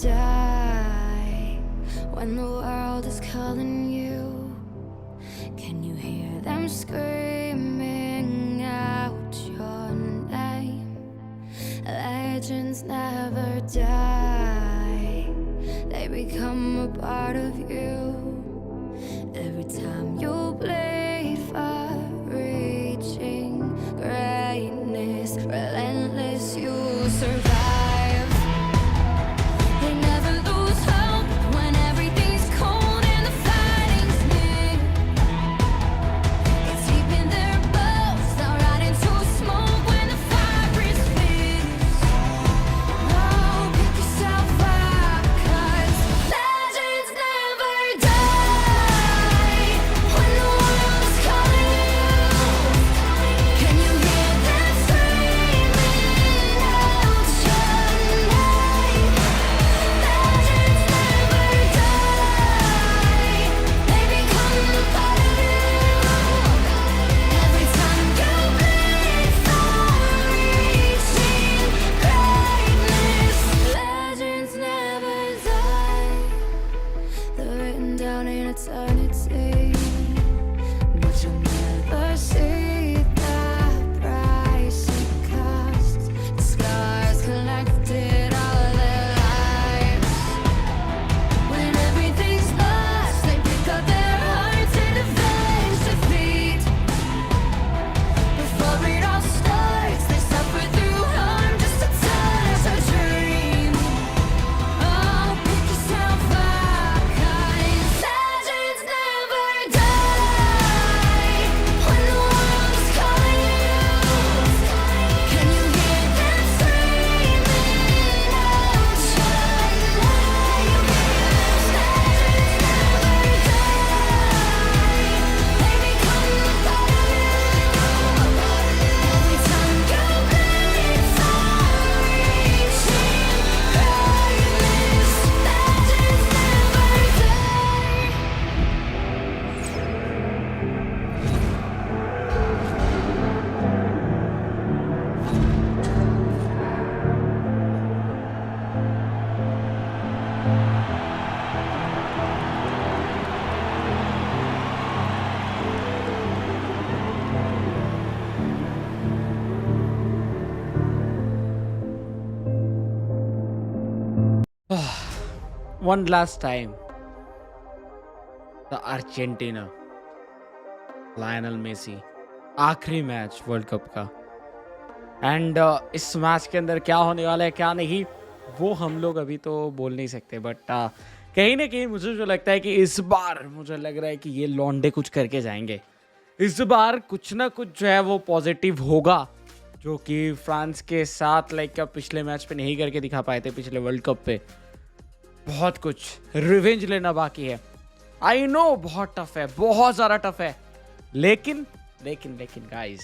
die when the world is calling you? Can you hear them screaming out your name? Legends never die, they become a part of you. Every time you bleed for reaching greatness, relentless, you survive. They never lose hope when everything's cold and the fighting's near. It's deep in their bones, they'll ride into smoke when the fire is fierce. Oh, pick yourself up, 'cause legends never die when the world's calling you. Can you hear them screaming out your name? Legends never die, they become a part of you. Every time you bleed for reaching greatness, legends never die. They're written down in eternity, but you'll never see the price it costs. The scars collected all their lives. When everything's lost, they pick up their hearts and avenge defeat. Before it all starts, they suffer through harm just to touch a dream. Oh, pick yourself up, 'cause legends never die when the world's calling you. Can you hear them screaming out your name? Legends never die, they become a part of you. Every time you bleed for reaching greatness, legends never die. One last time, the Argentina, Lionel Messi, आखिरी match World Cup का। And इस match के अंदर क्या होने वाला है क्या नहीं, वो हम लोग अभी तो बोल नहीं सकते, बट कहीं ना कहीं मुझे जो लगता है कि इस बार मुझे लग रहा है कि ये लॉन्डे कुछ करके जाएंगे। इस बार कुछ ना कुछ जो है वो पॉजिटिव होगा, जो कि फ्रांस के साथ लाइक पिछले मैच पे नहीं करके दिखा पाए थे, पिछले वर्ल्ड कप पे। बहुत कुछ रिवेंज लेना बाकी है। आई नो बहुत टफ है, बहुत ज़्यादा टफ है, लेकिन लेकिन लेकिन गाइस,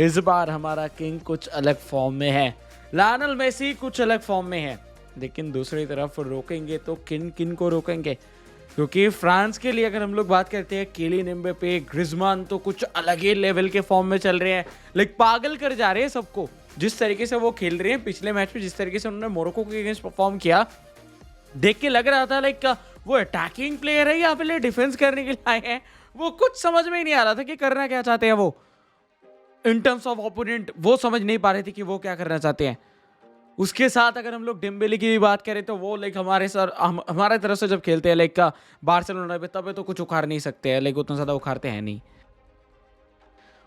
इस बार हमारा किंग कुछ अलग फॉर्म में है, लायनल मेसी कुछ अलग फॉर्म में है। लेकिन दूसरी तरफ रोकेंगे तो किन किन को रोकेंगे, क्योंकि फ्रांस के लिए अगर हम लोग बात करते हैं, किलियन एम्बापे, ग्रिजमान तो कुछ अलग ही लेवल के फॉर्म में चल रहे हैं, लाइक पागल कर जा रहे हैं सबको। जिस तरीके से वो खेल रहे हैं, पिछले मैच में जिस तरीके से उन्होंने मोरक्को के अगेंस्ट परफॉर्म किया, देख के लग रहा था लाइक वो अटैकिंग प्लेयर है या फिर डिफेंस करने के लिए आए हैं। वो कुछ समझ में ही नहीं आ रहा था कि करना क्या चाहते हैं वो इन टर्म्स ऑफ ओपोनेंट, वो समझ नहीं पा रहे थे कि वो क्या करना चाहते हैं। उसके साथ अगर हम लोग डेम्बेले की भी बात करें तो वो लाइक हमारे तरफ से जब खेलते हैं लाइक बार्सिलोना पे, तब तो कुछ उखाड़ नहीं सकते हैं, लाइक उतना ज़्यादा उखाड़ते हैं नहीं।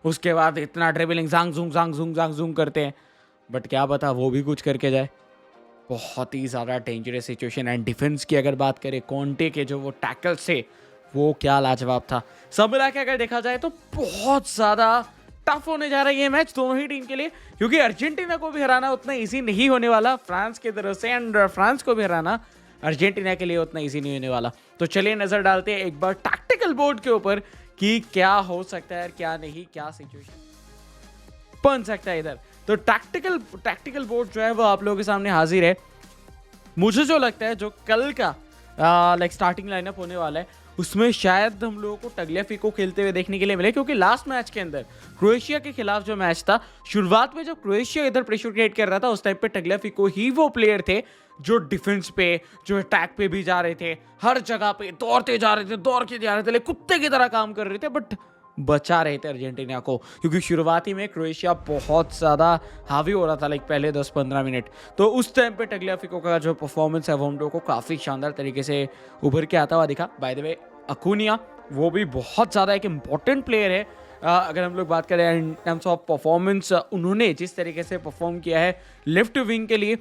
उसके बाद इतना ड्रिबलिंग जांग जूंग करते हैं, बट क्या पता वो भी कुछ करके जाए। बहुत ही ज़्यादा डेंजरस सिचुएशन। एंड डिफेंस की अगर बात करें, कॉन्टे के जो वो टैकल्स थे वो क्या लाजवाब था। सब मिला के अगर देखा जाए तो बहुत ज़्यादा टफ होने जा रहा है ये मैच दोनों ही टीम के लिए, क्योंकि अर्जेंटीना को भी हराना उतना इजी नहीं होने वाला फ्रांस की तरफ से, एंड फ्रांस को भी हराना अर्जेंटीना के लिए उतना इजी नहीं होने वाला। तो चलिए नज़र डालते हैं एक बार टैक्टिकल बोर्ड के ऊपर कि क्या हो सकता है, क्या नहीं, क्या सिचुएशन बन सकता है इधर। तो टैक्टिकल बोर्ड जो है वो आप लोगों के सामने हाजिर है। मुझे जो लगता है जो कल का लाइक स्टार्टिंग लाइनअप होने वाला है उसमें शायद हम लोगों को टग्लियाफिको खेलते हुए देखने के लिए मिले, क्योंकि लास्ट मैच के अंदर क्रोएशिया के खिलाफ जो मैच था, शुरुआत में जब क्रोएशिया इधर प्रेशर क्रिएट कर रहा था उस टाइम पे टग्लियाफिको ही वो प्लेयर थे जो डिफेंस पे, जो अटैक पे भी जा रहे थे, हर जगह पे दौड़ते जा रहे थे, दौड़ के जा रहे थे, कुत्ते की तरह काम कर रहे थे, बट बचा रहे थे अर्जेंटीना को, क्योंकि शुरुआती में क्रोएशिया बहुत ज़्यादा हावी हो रहा था पहले 10-15 मिनट। तो उस टाइम पे टग्लियाफिको का जो परफॉर्मेंस है वो हम लोग को काफ़ी शानदार तरीके से उभर के आता हुआ दिखा। बाय द वे अकुनिया वो भी बहुत ज़्यादा एक इम्पॉर्टेंट प्लेयर है। अगर हम लोग बात करें इन टर्म्स ऑफ परफॉर्मेंस, उन्होंने जिस तरीके से परफॉर्म किया है लेफ्ट विंग के लिए,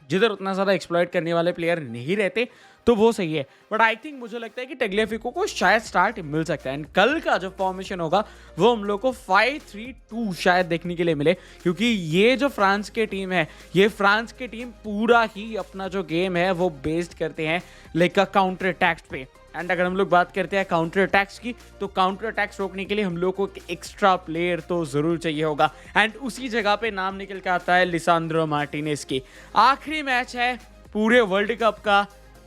जिधर उतना ज़्यादा एक्सप्लॉइट करने वाले प्लेयर नहीं रहते, तो वो सही है। बट आई थिंक मुझे लगता है कि टग्लियाफिको को शायद स्टार्ट मिल सकता है, एंड कल का जो फॉर्मेशन होगा वो हम लोग को 5-3-2 शायद देखने के लिए मिले, क्योंकि ये जो फ्रांस की टीम है, ये फ्रांस की टीम पूरा ही अपना जो गेम है वो बेस्ड करते हैं काउंटर अटैक्स पे। एंड अगर हम लोग बात करते हैं काउंटर अटैक्स की, तो काउंटर अटैक्स रोकने के लिए हम लोग को एक एक्स्ट्रा प्लेयर तो ज़रूर चाहिए होगा, एंड उसी जगह पे नाम निकल के आता है लिसांद्रो मार्टिनेज की। आखिरी मैच है पूरे वर्ल्ड कप का,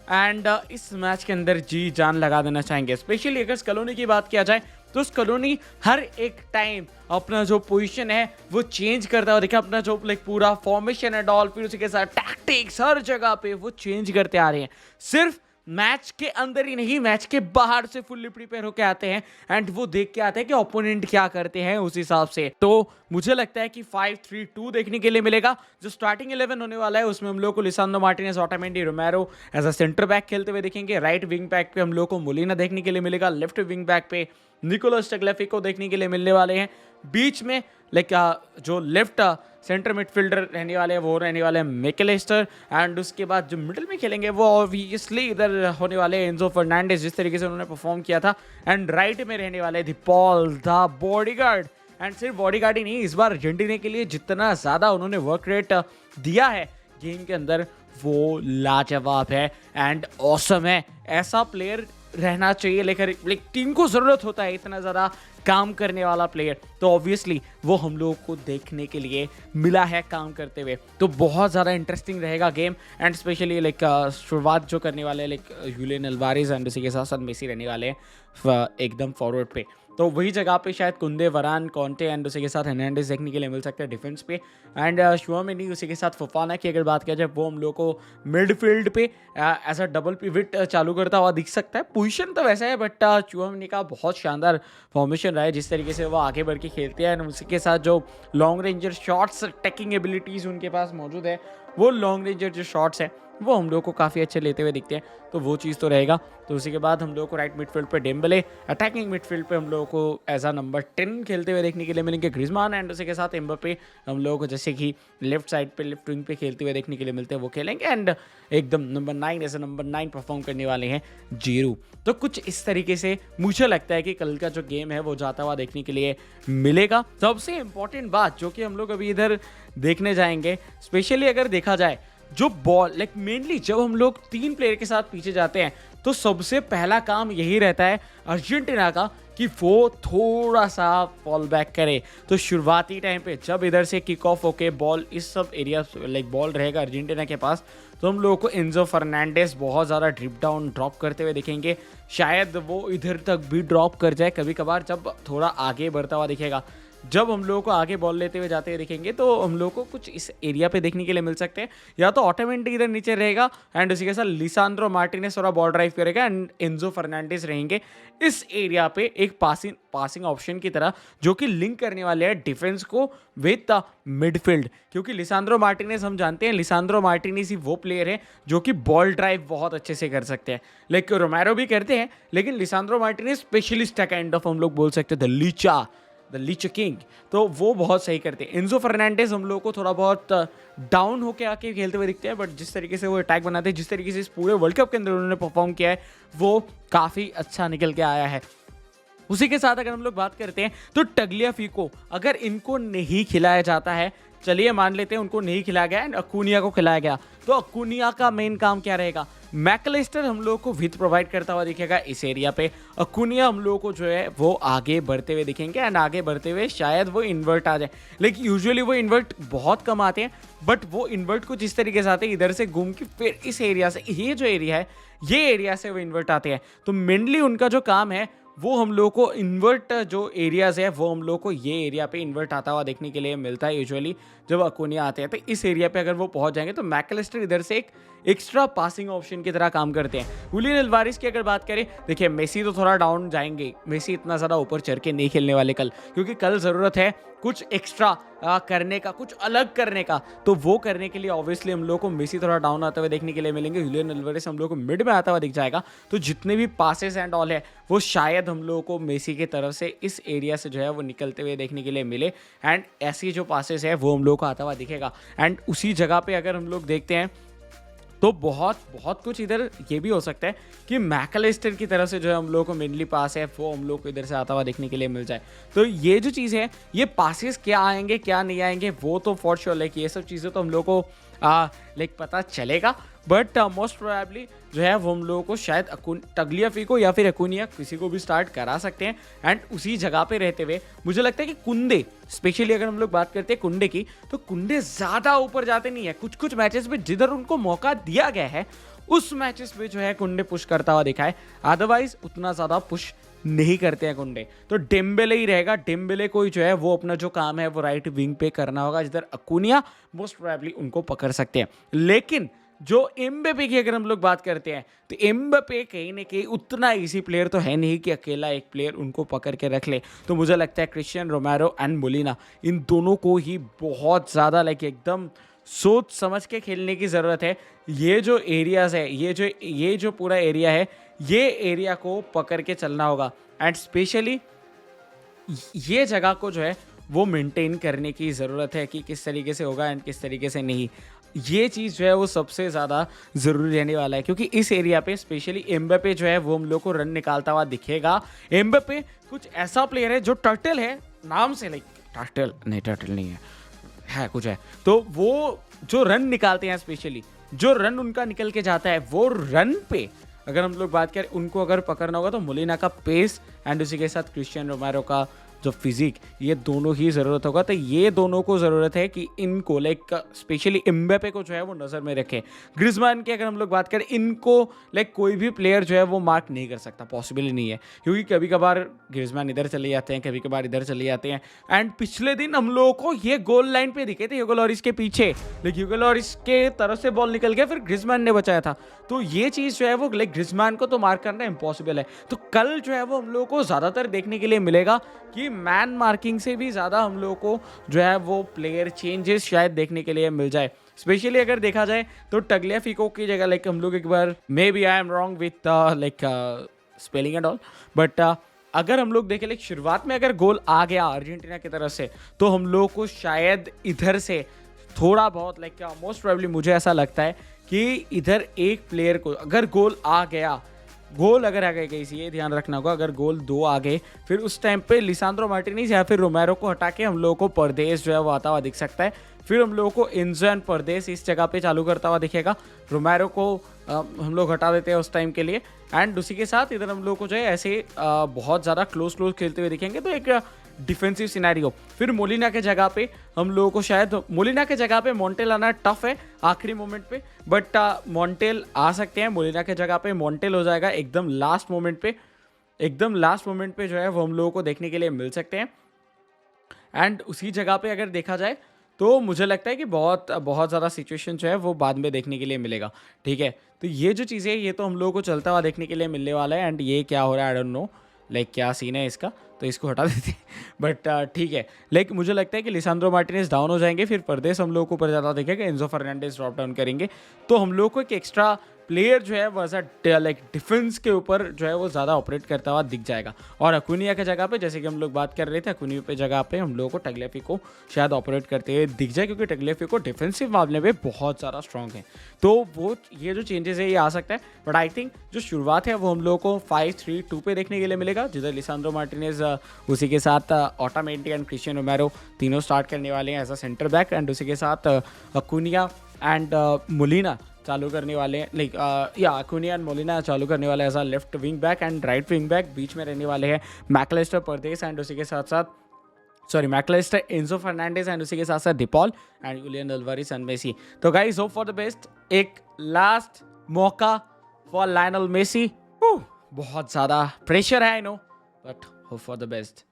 एंड इस मैच के अंदर जी जान लगा देना चाहेंगे। स्पेशली अगर स्कलोनी की बात किया जाए तो स्कलोनी हर एक टाइम अपना जो पोजीशन है वो चेंज करता है, और देखिए अपना जो पूरा फॉर्मेशन है डॉल, फिर उसके साथ टैक्टिक्स हर जगह पे वो चेंज करते आ रहे हैं। सिर्फ मैच के अंदर ही नहीं, मैच के बाहर से फुल्ली प्रिपेयर होके आते हैं, एंड वो देख के आते हैं कि ओपोनेंट क्या करते हैं उस हिसाब से। तो मुझे लगता है कि 5-3-2 देखने के लिए मिलेगा। जो स्टार्टिंग 11 होने वाला है उसमें हम लोग को Lisandro Martinez, Otamendi, Romero as a centre back खेलते हुए देखेंगे। राइट विंग बैक पे हम लोग को मोलिना देखने के लिए मिलेगा। लेफ्ट विंग बैक पे निकोलस टग्लियाफिको देखने के लिए मिलने वाले हैं। बीच में जो लेफ्ट सेंटर मिडफील्डर रहने वाले हैं वो रहने वाले हैं मैकलिस्टर, एंड उसके बाद जो मिडिल में खेलेंगे वो ऑब्वियसली इधर होने वाले हैं एंजो फर्नांडिस, जिस तरीके से उन्होंने परफॉर्म किया था। एंड राइट में रहने वाले दी पॉल द बॉडीगार्ड, एंड सिर्फ बॉडीगार्ड ही नहीं, इस बार अर्जेंटीना के लिए जितना ज़्यादा उन्होंने वर्क रेट दिया है गेम के अंदर वो लाजवाब है एंड ऑसम है। ऐसा प्लेयर रहना चाहिए, लेकिन टीम को ज़रूरत होता है इतना ज़्यादा काम करने वाला प्लेयर, तो ऑब्वियसली वो हम लोगों को देखने के लिए मिला है काम करते हुए। तो बहुत ज़्यादा इंटरेस्टिंग रहेगा गेम, एंड स्पेशली शुरुआत जो करने वाले यूलियन अल्वारेज एंड उसी के साथ साथ मेसी रहने वाले हैं एकदम फॉरवर्ड पे। तो वही जगह पे शायद कुंदे, वरान, कॉन्टे एंड उसी के साथ हर्नांडेज देखने के लिए मिल सकते हैं डिफेंस पे, एंड शुआमेनी उसी के साथ फोफाना की अगर बात किया जाए वो हम लोग को मिडफील्ड पे एज अ डबल पिविट चालू करता हुआ दिख सकता है। पोजीशन तो वैसा है, बट शुआमेनी का बहुत शानदार फॉर्मेशन रहा है, जिस तरीके से वो आगे बढ़ के खेलते हैं, एंड उसी के साथ जो long ranger shots taking abilities उनके पास मौजूद है, वो लॉन्ग रेंजर जो शॉट्स हैं वो हम लोग को काफ़ी अच्छे लेते हुए दिखते हैं। तो वो चीज़ तो रहेगा। तो उसी के बाद हम लोग को राइट मिडफील्ड पे डेम्बले, अटैकिंग मिडफील्ड पे हम लोगों को एज अ नंबर 10 खेलते हुए देखने के लिए मिलेंगे ग्रिजमान, एंड उसी के साथ एम्बापे हम लोगों को जैसे कि लेफ्ट साइड पे लेफ्ट विंग पे खेलते हुए देखने के लिए मिलते हैं, वो खेलेंगे, एंड एकदम number 9 as a number 9 perform करने वाले हैं जीरू। तो कुछ इस तरीके से मुझे लगता है कि कल का जो गेम है वो जाता हुआ देखने के लिए मिलेगा। सबसे इंपॉर्टेंट बात जो कि हम लोग अभी इधर देखने जाएंगे, स्पेशली अगर देखा जाए जो बॉल मेनली जब हम लोग 3 प्लेयर के साथ पीछे जाते हैं तो सबसे पहला काम यही रहता है अर्जेंटीना का कि वो थोड़ा सा फॉल बैक करे। तो शुरुआती टाइम पे जब इधर से किक ऑफ होके बॉल इस सब एरिया बॉल रहेगा अर्जेंटीना के पास, तो हम लोगों को एंजो फर्नांडिस बहुत ज़्यादा ड्रिप डाउन ड्रॉप करते हुए दिखेंगे। शायद वो इधर तक भी ड्रॉप कर जाए कभी कभार जब थोड़ा आगे बढ़ता हुआ दिखेगा। जब हम लोगों को आगे बॉल लेते हुए जाते हुए दिखेंगे तो हम लोगों को कुछ इस एरिया पे देखने के लिए मिल सकते हैं, या तो ऑटोमेटिक इधर नीचे रहेगा एंड उसी के साथ लिसांद्रो मार्टिनेज थोड़ा बॉल ड्राइव करेगा एंड एंजो फर्नांडिस रहेंगे इस एरिया पे एक पासिंग ऑप्शन की तरह, जो कि लिंक करने वाले हैं डिफेंस को विद द मिडफील्ड। क्योंकि लिसांद्रो मार्टिनेज हम जानते हैं, लिसांद्रो मार्टिनेज ही वो प्लेयर है जो कि बॉल ड्राइव बहुत अच्छे से कर सकते हैं, लेकिन रोमेरो भी करते हैं, लेकिन लिसांद्रो मार्टिनेज स्पेशलिस्ट है काइंड ऑफ, हम लोग बोल सकते हैं द लीचा किंग, तो वो बहुत सही करते हैं। एंजो फर्नांडिस हम लोग को थोड़ा बहुत डाउन होके आके खेलते हुए दिखते हैं, बट जिस तरीके से वो अटैक बनाते हैं, जिस तरीके से इस पूरे वर्ल्ड कप के अंदर उन्होंने परफॉर्म किया है, वो काफ़ी अच्छा निकल के आया है। उसी के साथ अगर हम लोग बात करते हैं तो टग्लियाफिको, अगर इनको नहीं खिलाया जाता है, चलिए मान लेते हैं उनको नहीं खिलाया गया एंड अकुनिया को खिलाया गया, तो अकुनिया का मेन काम क्या रहेगा? मैकलिस्टर हम लोगों को विथ प्रोवाइड करता हुआ दिखेगा इस एरिया पे। अकुनिया हम लोगों को जो है वो आगे बढ़ते हुए दिखेंगे एंड आगे बढ़ते हुए शायद वो इन्वर्ट आ जाए, लेकिन यूजुअली वो इन्वर्ट बहुत कम आते हैं, बट वो इन्वर्ट कुछ इस तरीके से आते हैं इधर से घूम के फिर इस एरिया से, ये जो एरिया है ये एरिया से वो इन्वर्ट आते हैं। तो मेनली उनका जो काम है वो हम लोगों को इन्वर्ट जो एरियाज है वो हम लोगों को ये एरिया पे इन्वर्ट आता हुआ देखने के लिए मिलता है यूजुअली जब अकुनिया आते हैं। तो इस एरिया पे अगर वो पहुंच जाएंगे तो मैकलिस्टर इधर से एक एक्स्ट्रा पासिंग ऑप्शन की तरह काम करते हैं। जुलियन अल्वारेस की अगर बात करें, देखिए मेसी तो थोड़ा डाउन जाएंगे, मेसी इतना ज़्यादा ऊपर चढ़ के नहीं खेलने वाले कल, क्योंकि कल ज़रूरत है कुछ एक्स्ट्रा करने का, कुछ अलग करने का। तो वो करने के लिए ऑब्वियसली हम लोग को मेसी थोड़ा डाउन आते हुए देखने के लिए मिलेंगे। जुलियन अल्वारेस हम लोग को मिड में आता हुआ दिख जाएगा। तो जितने भी पासेस एंड ऑल है वो शायद हम लोगों को मेसी की तरफ से इस एरिया से जो है वो निकलते हुए देखने के लिए मिले, एंड ऐसी जो पासेस है वो हम लोग को आता हुआ दिखेगा। एंड उसी जगह पे अगर हम लोग देखते हैं तो बहुत बहुत कुछ इधर ये भी हो सकता है कि मैकलिस्टर की तरफ से जो है हम लोग को मेनली पास है वो हम लोग को इधर से आता हुआ देखने के लिए मिल जाए। तो ये जो चीज़ है, ये पासेस क्या आएंगे क्या नहीं आएंगे वो तो फॉर श्योर लाइक ये सब चीज़ें तो हम लोग को लाइक पता चलेगा, बट मोस्ट प्रोबेबली जो है वो हम लोगों को शायद टग्लियाफिको या फिर अकुनिया किसी को भी स्टार्ट करा सकते हैं। एंड उसी जगह पे रहते हुए मुझे लगता है कि कुंदे, स्पेशली अगर हम लोग बात करते हैं कुंडे की, तो कुंडे ज़्यादा ऊपर जाते नहीं है। कुछ कुछ मैचेस में जिधर उनको मौका दिया गया है उस मैचेस में जो है कुंडे पुश करता हुआ दिखा है, अदरवाइज उतना ज़्यादा पुश नहीं करते हैं कुंडे। तो डेम्बेले ही रहेगा, डेम्बेले को ही जो है वो अपना जो काम है वो राइट विंग पे करना होगा, जिधर अकुनिया मोस्ट प्रोबेबली उनको पकड़ सकते हैं। लेकिन जो एम्बापे की अगर हम लोग बात करते हैं तो एम्बापे कहीं ना कहीं उतना इजी प्लेयर तो है नहीं कि अकेला एक प्लेयर उनको पकड़ के रख ले। तो मुझे लगता है क्रिस्टियन रोमेरो एंड मोलिना, इन दोनों को ही बहुत ज़्यादा लाइक एकदम सोच समझ के खेलने की ज़रूरत है। ये जो एरियाज़ है, ये जो पूरा एरिया है, ये एरिया को पकड़ के चलना होगा। एंड स्पेशली ये जगह को जो है वो मेंटेन करने की ज़रूरत है कि किस तरीके से होगा एंड किस तरीके से नहीं। ये चीज़ जो है वो सबसे ज़्यादा ज़रूरी रहने वाला है, क्योंकि इस एरिया पे स्पेशली एम्बापे जो है वो हम लोग को रन निकालता हुआ दिखेगा। एम्बापे कुछ ऐसा प्लेयर है जो टर्टल है नाम से, लाइक टर्टल नहीं है कुछ है, तो वो जो रन निकालते हैं, स्पेशली जो रन उनका निकल के जाता है, वो रन पे अगर हम लोग बात करें उनको अगर पकड़ना होगा तो मोलिना का पेस एंड उसी के साथ क्रिस्टियन रोमेरो का जो फिजिक, ये दोनों ही ज़रूरत होगा। तो ये दोनों को ज़रूरत है कि इनको लाइक स्पेशली एम्बापे को जो है वो नज़र में रखें। ग्रिजमान की अगर हम लोग बात करें, इनको लाइक कोई भी प्लेयर जो है वो मार्क नहीं कर सकता, पॉसिबल ही नहीं है, क्योंकि कभी कभार ग्रिजमान इधर चले जाते हैं, कभी कभार इधर चले जाते हैं। एंड पिछले दिन हम लोगों को ये गोल लाइन पे दिखे थे ह्यूगो लॉरिस के पीछे, लेकिन ह्यूगो लॉरिस के तरफ से बॉल निकल गया, फिर ग्रिजमान ने बचाया था। तो ये चीज़ जो है वो लाइक ग्रिजमान को तो मार्क करना इम्पॉसिबल है। तो कल जो है वो हम लोगों को ज़्यादातर देखने के लिए मिलेगा कि मैन मार्किंग से भी ज़्यादा हम लोगों को जो है वो प्लेयर चेंजेस शायद देखने के लिए मिल जाए। स्पेशली अगर देखा जाए तो टग्लियाफिको की जगह लाइक हम लोग एक बार, may be I am wrong with like spelling and all, but अगर हम लोग देखें लाइक शुरुआत में अगर गोल आ गया अर्जेंटीना की तरफ से तो हम लोग को शायद इधर से थोड़ा बहुत लाइक मोस्ट प्रोबेबली मुझे ऐसा लगता है कि इधर एक प्लेयर को अगर गोल आ गया, गोल अगर आ गए कैसी, ये ध्यान रखना होगा, अगर गोल 2 आ गए फिर उस टाइम पे लिसांद्रो मार्टिनेज या फिर रोमेरो को हटा के हम लोगों को परदेस जो है वो आता हुआ दिख सकता है। फिर हम लोगों को एंजो एंड परदेस इस जगह पे चालू करता हुआ दिखेगा। रोमेरो को हम लोग हटा देते हैं उस टाइम के लिए, एंड उसी के साथ इधर हम लोग को जो है ऐसे बहुत ज़्यादा क्लोज खेलते हुए दिखेंगे। तो एक डिफेंसिव सिनेरियो। फिर मोलिना के जगह पे हम लोगों को शायद, मोलिना के जगह पे मॉन्टेल आना टफ है आखिरी मोमेंट पे, बट मॉन्टेल आ सकते हैं। मोलिना के जगह पे मॉन्टेल हो जाएगा एकदम लास्ट मोमेंट पे जो है वो हम लोगों को देखने के लिए मिल सकते हैं। एंड उसी जगह पे अगर देखा जाए तो मुझे लगता है कि बहुत बहुत ज़्यादा सिचुएशन जो है वो बाद में देखने के लिए मिलेगा। ठीक है, तो ये जो चीज़ें ये तो हम लोगों को चलता हुआ देखने के लिए मिलने वाला है। एंड ये क्या हो रहा है आई डोंट नो, लाइक क्या सीन है इसका, तो इसको हटा देते हैं। बट ठीक है, लाइक मुझे लगता है कि लिसांद्रो मार्टिनेज डाउन हो जाएंगे, फिर परदेस हम लोगों को ऊपर ज़्यादा देखेगा, एंजो फर्नांडिस ड्रॉप डाउन करेंगे, तो हम लोग को एक एक्स्ट्रा प्लेयर जो है वो ऐसा लाइक डिफेंस के ऊपर जो है वो ज़्यादा ऑपरेट करता हुआ दिख जाएगा। और अकुनिया के जगह पे जैसे कि हम लोग बात कर रहे थे, अकुनिया पे जगह पे हम लोगों को टग्लियाफिको शायद ऑपरेट करते हुए दिख जाए, क्योंकि टग्लियाफिको डिफेंसिव मामले में बहुत ज़्यादा स्ट्रॉन्ग है। तो वो ये जो चेंजेस है ये आ सकता है, बट आई थिंक जो शुरुआत है वो हम लोगों को 5-3-2 पे देखने के लिए मिलेगा, जिधर लिसांद्रो मार्टिनेज उसी के साथ ऑटामेंटी एंड क्रिस्टियन रोमेरो तीनों स्टार्ट करने वाले हैं as a centre back, and उसी के साथ अकुनिया एंड मोलिना चालू करने वाले हैं, लाइक या अकुनिया एंड मोलिना चालू करने वाले as a left wing back and right wing back. बीच में रहने वाले हैं मैकलेस्टर परदेस एंड उसी के साथ साथ मैकलेस्टर एंजो फर्नांडिस एंड उसी के साथ साथ De Paul and Julian Alvarez and Messi. तो guys hope for the best. एक लास्ट मौका फॉर लायनल मेसी. बहुत ज़्यादा प्रेशर है I know, but hope for the best.